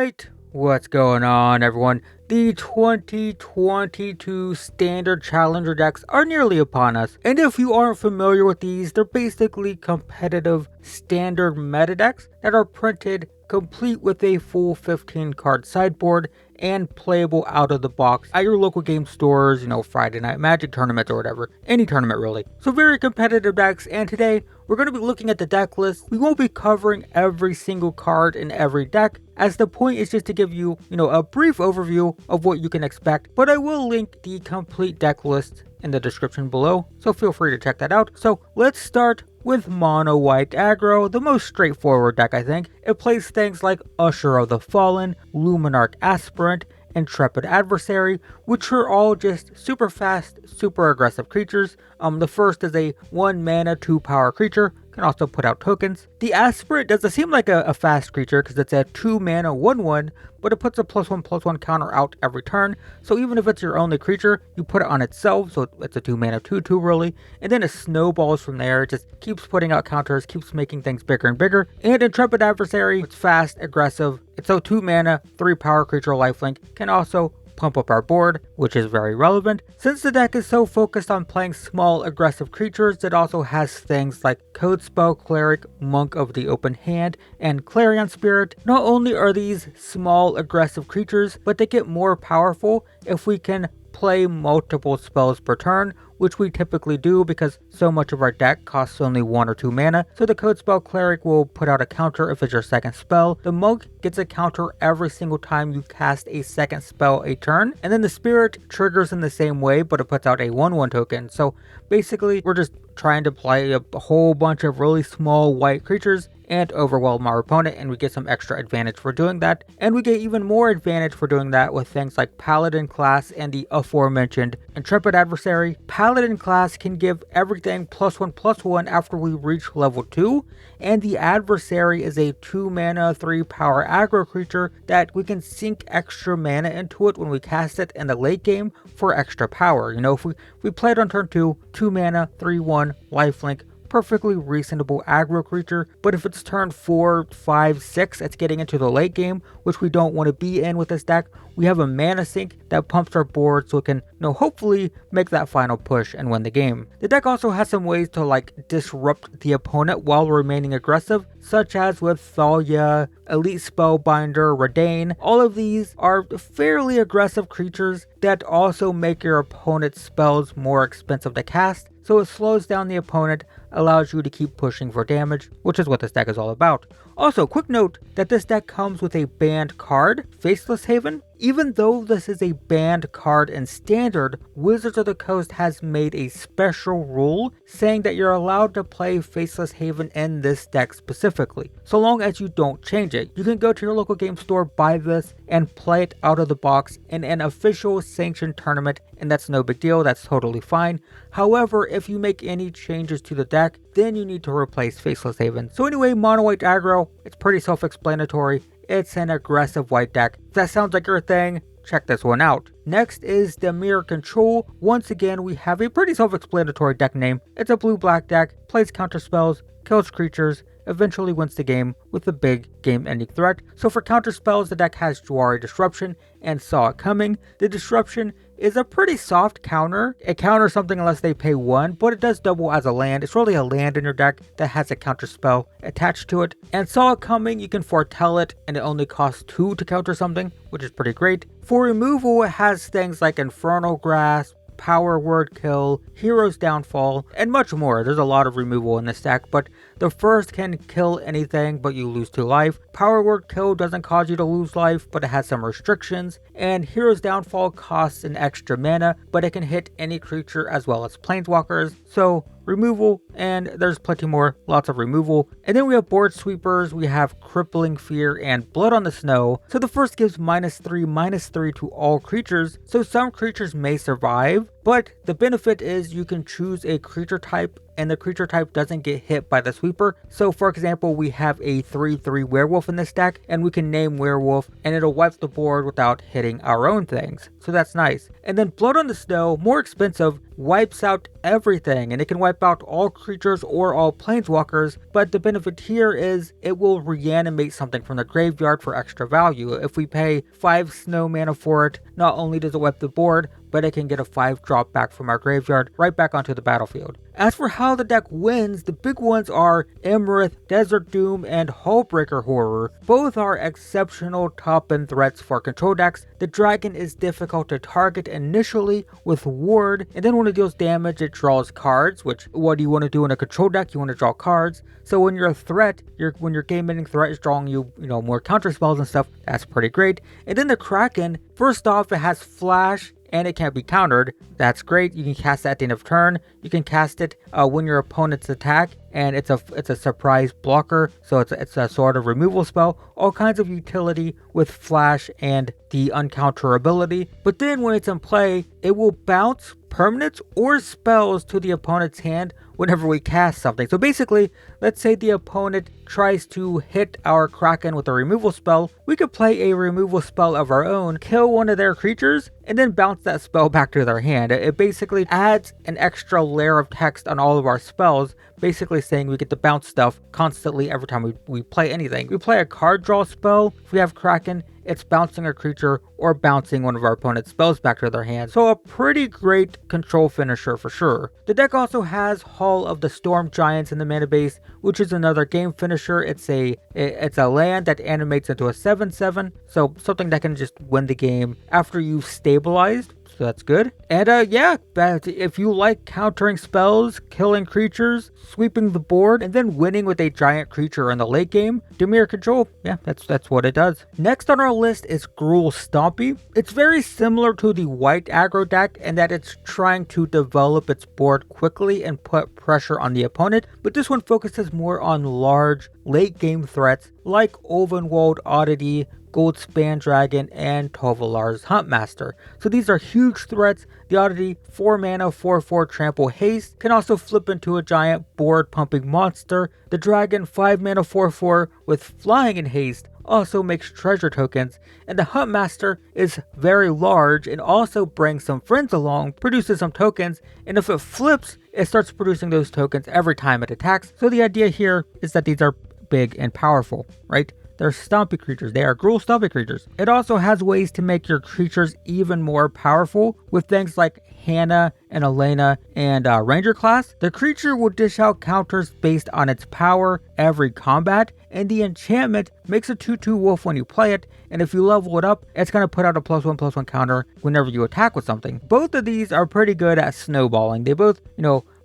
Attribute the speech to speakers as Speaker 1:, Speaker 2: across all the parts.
Speaker 1: Alright, what's going on everyone? The 2022 standard challenger decks are nearly upon us, and if you aren't familiar with these, they're basically competitive standard meta decks that are printed complete with a full 15 card sideboard and playable out of the box at your local game stores, Friday Night Magic tournaments or whatever, any tournament really. So very competitive decks, and today we're going to be looking at the deck list. We won't be covering every single card in every deck, as the point is just to give you, a brief overview of what you can expect, but I will link the complete deck list in the description below, so feel free to check that out. So let's start with Mono White Aggro, the most straightforward deck I think. It plays things like Usher of the Fallen, Luminarch Aspirant, Intrepid Adversary, which are all just super fast, super aggressive creatures. The first is a 1 mana 2 power creature, can also put out tokens. The Aspirant doesn't seem like a fast creature because it's a 2 mana 1/1, but it puts a +1/+1 counter out every turn. So even if it's your only creature, you put it on itself, so it's a 2 mana 2/2 really, and then it snowballs from there. It just keeps putting out counters, keeps making things bigger and bigger. And Intrepid Adversary, it's fast, aggressive. It's a 2 mana 3 power creature lifelink, can also pump up our board, which is very relevant. Since the deck is so focused on playing small aggressive creatures, it also has things like Codespell Cleric, Monk of the Open Hand, and Clarion Spirit. Not only are these small aggressive creatures, but they get more powerful if we can play multiple spells per turn, which we typically do because so much of our deck costs only 1 or 2 mana. So the Codespell Cleric will put out a counter if it's your second spell. The Monk gets a counter every single time you cast a second spell a turn. And then the Spirit triggers in the same way, but it puts out a 1/1 token. So basically, we're just trying to play a whole bunch of really small white creatures and overwhelm our opponent, and we get some extra advantage for doing that. And we get even more advantage for doing that with things like Paladin class and the aforementioned Intrepid Adversary. Paladin class can give everything +1/+1 after we reach level 2, and the Adversary is a 2 mana 3 power aggro creature that we can sink extra mana into it when we cast it in the late game for extra power. If we play it on turn 2, 2 mana 3/1 lifelink, perfectly reasonable aggro creature. But if it's turn 4, 5, 6, it's getting into the late game, which we don't want to be in with this deck. We have a mana sink that pumps our board so it can, hopefully make that final push and win the game. The deck also has some ways to disrupt the opponent while remaining aggressive, such as with Thalia, Elite Spellbinder, Redain. All of these are fairly aggressive creatures that also make your opponent's spells more expensive to cast. So it slows down the opponent, allows you to keep pushing for damage, which is what this deck is all about. Also, quick note that this deck comes with a banned card, Faceless Haven. Even though this is a banned card in Standard, Wizards of the Coast has made a special rule saying that you're allowed to play Faceless Haven in this deck specifically, so long as you don't change it. You can go to your local game store, buy this, and play it out of the box in an official sanctioned tournament, and that's no big deal, that's totally fine. However, if you make any changes to the deck, then you need to replace Faceless Haven. So anyway, Mono White Aggro, it's pretty self-explanatory. It's an aggressive white deck. If that sounds like your thing, check this one out. Next is the Mirror Control. Once again, we have a pretty self-explanatory deck name. It's a blue-black deck, plays counter spells, kills creatures, eventually wins the game with a big game-ending threat. So for counter spells, the deck has Jwari Disruption and Saw It Coming. The Disruption is a pretty soft counter. It counters something unless they pay 1, but it does double as a land. It's really a land in your deck that has a counter spell attached to it. And Saw It Coming, you can foretell it, and it only costs 2 to counter something, which is pretty great. For removal, it has things like Infernal Grasp, Power Word Kill, Hero's Downfall, and much more. There's a lot of removal in this deck, but the first can kill anything but you lose 2 life. Power Word Kill doesn't cause you to lose life, but it has some restrictions. And Hero's Downfall costs an extra mana, but it can hit any creature as well as planeswalkers. So removal, and there's plenty more, lots of removal. And then we have board sweepers, we have Crippling Fear and Blood on the Snow. So the first gives -3/-3 to all creatures, so some creatures may survive, but the benefit is you can choose a creature type and the creature type doesn't get hit by the sweeper. So for example, we have a 3/3 werewolf in this deck, and we can name werewolf and it'll wipe the board without hitting our own things. So that's nice. And then Blood on the Snow, more expensive, wipes out everything, and it can wipe out all creatures or all planeswalkers, but the benefit here is it will reanimate something from the graveyard for extra value. If we pay 5 snow mana for it, not only does it wipe the board, but it can get a 5 drop back from our graveyard right back onto the battlefield. As for how the deck wins, the big ones are Emerith, Desert Doom, and Hullbreaker Horror. Both are exceptional top-end threats for control decks. The dragon is difficult to target initially with Ward, and then when it deals damage, it draws cards, which what do you want to do in a control deck? You want to draw cards. So when your threat, when your game-ending threat is drawing you, more counter spells and stuff, that's pretty great. And then the Kraken, first off, it has Flash, and it can't be countered. That's great. You can cast it at the end of turn. You can cast it when your opponent's attack, and it's a surprise blocker, so it's a sort of removal spell. All kinds of utility with Flash and the uncounterability. But then when it's in play, it will bounce permanents or spells to the opponent's hand whenever we cast something. So basically, let's say the opponent tries to hit our Kraken with a removal spell, we could play a removal spell of our own, kill one of their creatures, and then bounce that spell back to their hand. It basically adds an extra layer of text on all of our spells, basically saying we get to bounce stuff constantly every time we play anything. We play a card draw spell, if we have Kraken, it's bouncing a creature or bouncing one of our opponent's spells back to their hand. So a pretty great control finisher for sure. The deck also has Hall of the Storm Giants in the mana base, which is another game finisher. It's a land that animates into a 7/7, so something that can just win the game after you've stabilized. So that's good. And if you like countering spells, killing creatures, sweeping the board, and then winning with a giant creature in the late game, Dimir Control, that's what it does. Next on our list is Gruul Stompy. It's very similar to the white aggro deck in that it's trying to develop its board quickly and put pressure on the opponent, but this one focuses more on large late game threats like Ulvenwald Oddity, Goldspan Dragon, and Tovolar's Huntmaster. So these are huge threats. The Oddity, 4 mana, 4/4 trample haste, can also flip into a giant board pumping monster. The Dragon, 5 mana, 4/4 with flying and haste, also makes treasure tokens. And the Huntmaster is very large and also brings some friends along, produces some tokens, and if it flips, it starts producing those tokens every time it attacks. So the idea here is that these are big and powerful, right? They're stompy creatures. They are Gruul Stompy creatures. It also has ways to make your creatures even more powerful with things like Hannah and Elena and Ranger class. The creature will dish out counters based on its power every combat, and the enchantment makes a 2/2 wolf when you play it, and if you level it up, it's going to put out a +1/+1 counter whenever you attack with something. Both of these are pretty good at snowballing. They both,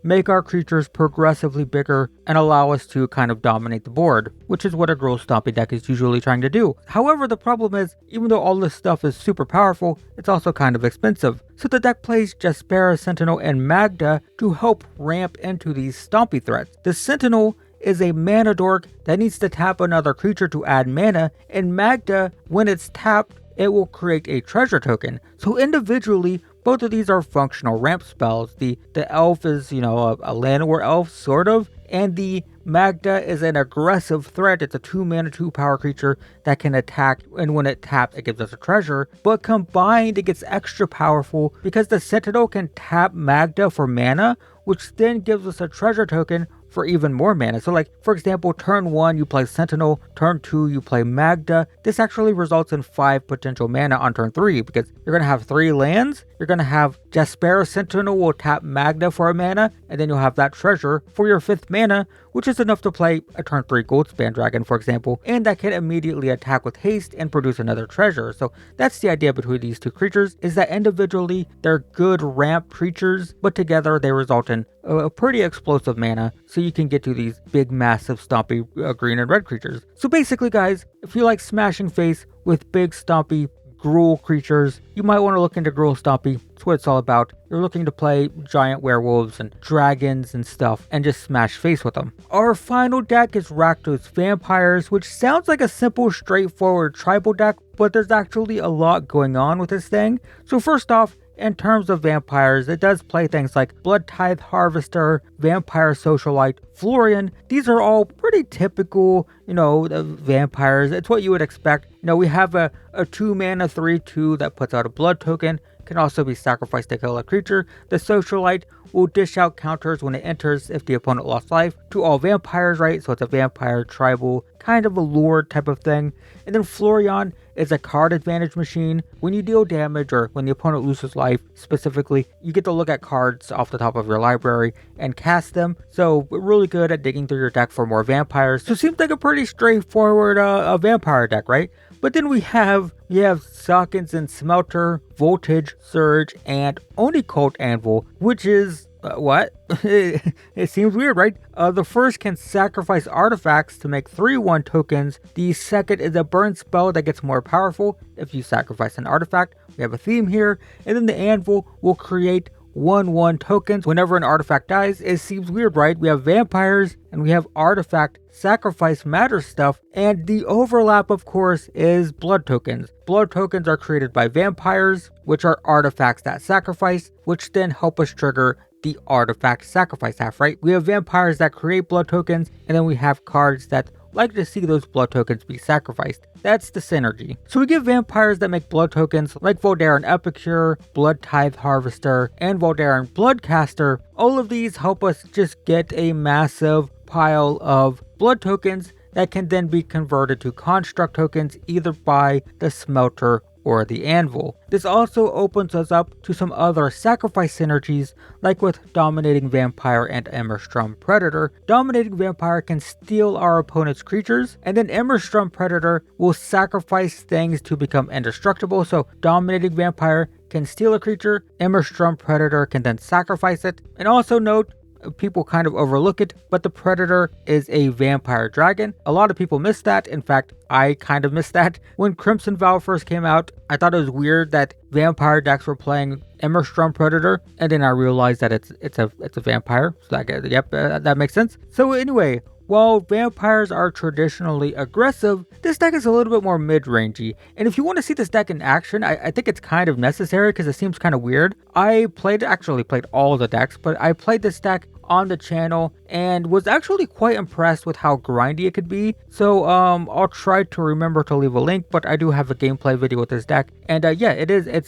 Speaker 1: make our creatures progressively bigger and allow us to kind of dominate the board, which is what a Gruul Stompy deck is usually trying to do. However, the problem is, even though all this stuff is super powerful, it's also kind of expensive. So the deck plays Jaspera, Sentinel, and Magda to help ramp into these Stompy threats. The Sentinel is a mana dork that needs to tap another creature to add mana, and Magda, when it's tapped, it will create a treasure token. So individually, both of these are functional ramp spells. The elf is, a Llanowar elf, sort of, and the Magda is an aggressive threat. It's a 2 mana, 2 power creature that can attack, and when it taps, it gives us a treasure. But combined, it gets extra powerful because the Sentinel can tap Magda for mana, which then gives us a treasure token for even more mana. So for example, turn 1 you play Sentinel, turn 2 you play Magda. This actually results in 5 potential mana on turn 3 because you're going to have 3 lands. You're going to have Jaspera Sentinel will tap Magda for a mana, and then you'll have that treasure for your 5th mana, which is enough to play a turn 3 Goldspan Dragon, for example, and that can immediately attack with haste and produce another treasure. So that's the idea between these two creatures, is that individually they're good ramp creatures, but together they result in a pretty explosive mana, so you can get to these big, massive, stompy green and red creatures. So basically, guys, if you like smashing face with big, stompy Gruul creatures, you might want to look into Gruul Stompy. That's what it's all about. You're looking to play giant werewolves and dragons and stuff and just smash face with them. Our final deck is Rakdos Vampires, which sounds like a simple, straightforward tribal deck, but there's actually a lot going on with this thing. So first off, in terms of vampires, it does play things like Blood Tithe Harvester, Vampire Socialite, Florian. These are all pretty typical, vampires. It's what you would expect. We have a 2-mana 3/2 that puts out a blood token, can also be sacrificed to kill a creature. The Socialite will dish out counters when it enters if the opponent lost life to all vampires, right? So it's a vampire tribal kind of a lore type of thing. And then Florian is a card advantage machine. When you deal damage or when the opponent loses life specifically, you get to look at cards off the top of your library and cast them. So we're really good at digging through your deck for more vampires. So it seems like a pretty straightforward vampire deck, right? But then we have Sockins and Smelter, Voltage, Surge, and Onicult Anvil, which is what? It seems weird, right? The first can sacrifice artifacts to make 3/1 tokens. The second is a burn spell that gets more powerful if you sacrifice an artifact. We have a theme here. And then the Anvil will create 1/1 tokens whenever an artifact dies. It seems weird, right? We have vampires and we have artifact sacrifice matter stuff, and the overlap, of course, is blood tokens. Blood tokens are created by vampires, which are artifacts that sacrifice, which then help us trigger the artifact sacrifice half, right? We have vampires that create blood tokens, and then we have cards that like to see those blood tokens be sacrificed. That's the synergy. So we get vampires that make blood tokens like Voldaren Epicure, Blood Tithe Harvester, and Voldaren Bloodcaster. All of these help us just get a massive pile of blood tokens that can then be converted to construct tokens either by the Smelter or the Anvil. This also opens us up to some other sacrifice synergies, like with Dominating Vampire and Emmerstrom Predator. Dominating Vampire can steal our opponent's creatures, and then Emmerstrom Predator will sacrifice things to become indestructible. So Dominating Vampire can steal a creature, Emmerstrom Predator can then sacrifice it. And also note, people kind of overlook it, but the Predator is a vampire dragon. A lot of people miss that. In fact, I kind of missed that. When Crimson Vow first came out, I thought it was weird that vampire decks were playing Emmerstrom Predator, and then I realized that it's a vampire. So that makes sense. So anyway, while vampires are traditionally aggressive, this deck is a little bit more mid-rangey. And if you want to see this deck in action, I think it's kind of necessary because it seems kind of weird. I actually played all the decks, but I played this deck on the channel and was actually quite impressed with how grindy it could be. So I'll try to remember to leave a link, but I do have a gameplay video with this deck. And it's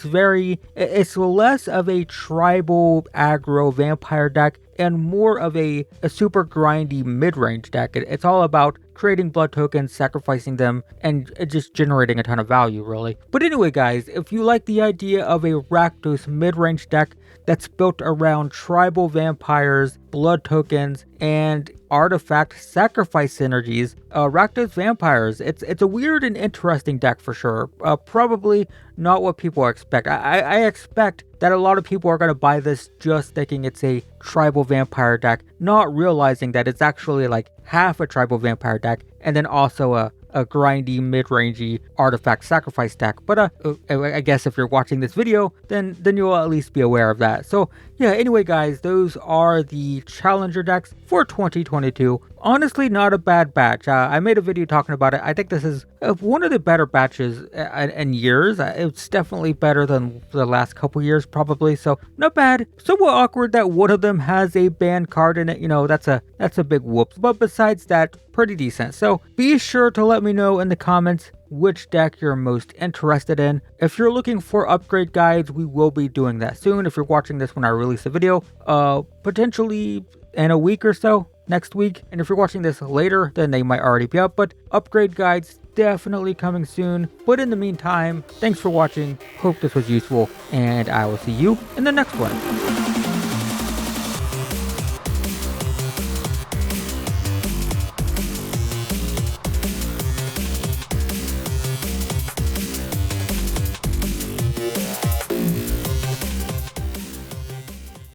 Speaker 1: less of a tribal aggro vampire deck and more of a super grindy mid-range deck. It's all about creating blood tokens, sacrificing them, and just generating a ton of value, really. But anyway, guys, if you like the idea of a Rakdos mid-range deck that's built around tribal vampires, blood tokens, and artifact sacrifice synergies, Rakdos Vampires, it's a weird and interesting deck for sure. Probably not what people expect. I expect that a lot of people are going to buy this just thinking it's a tribal vampire deck, not realizing that it's actually like half a tribal vampire deck and then also a grindy, mid-rangey artifact sacrifice deck. But I guess if you're watching this video, then you'll at least be aware of that. So yeah, anyway guys, those are the challenger decks for 2022. Honestly, not a bad batch. I made a video talking about it. I think this is one of the better batches in years. It's definitely better than the last couple years, probably. So not bad. Somewhat awkward that one of them has a banned card in it. That's a big whoops. But besides that, pretty decent. So be sure to let me know in the comments which deck you're most interested in. If you're looking for upgrade guides, we will be doing that soon. If you're watching this when I release a video, potentially in a week or so, next week. And if you're watching this later, then they might already be up, but upgrade guides definitely coming soon. But in the meantime, thanks for watching. Hope this was useful, and I will see you in the next one.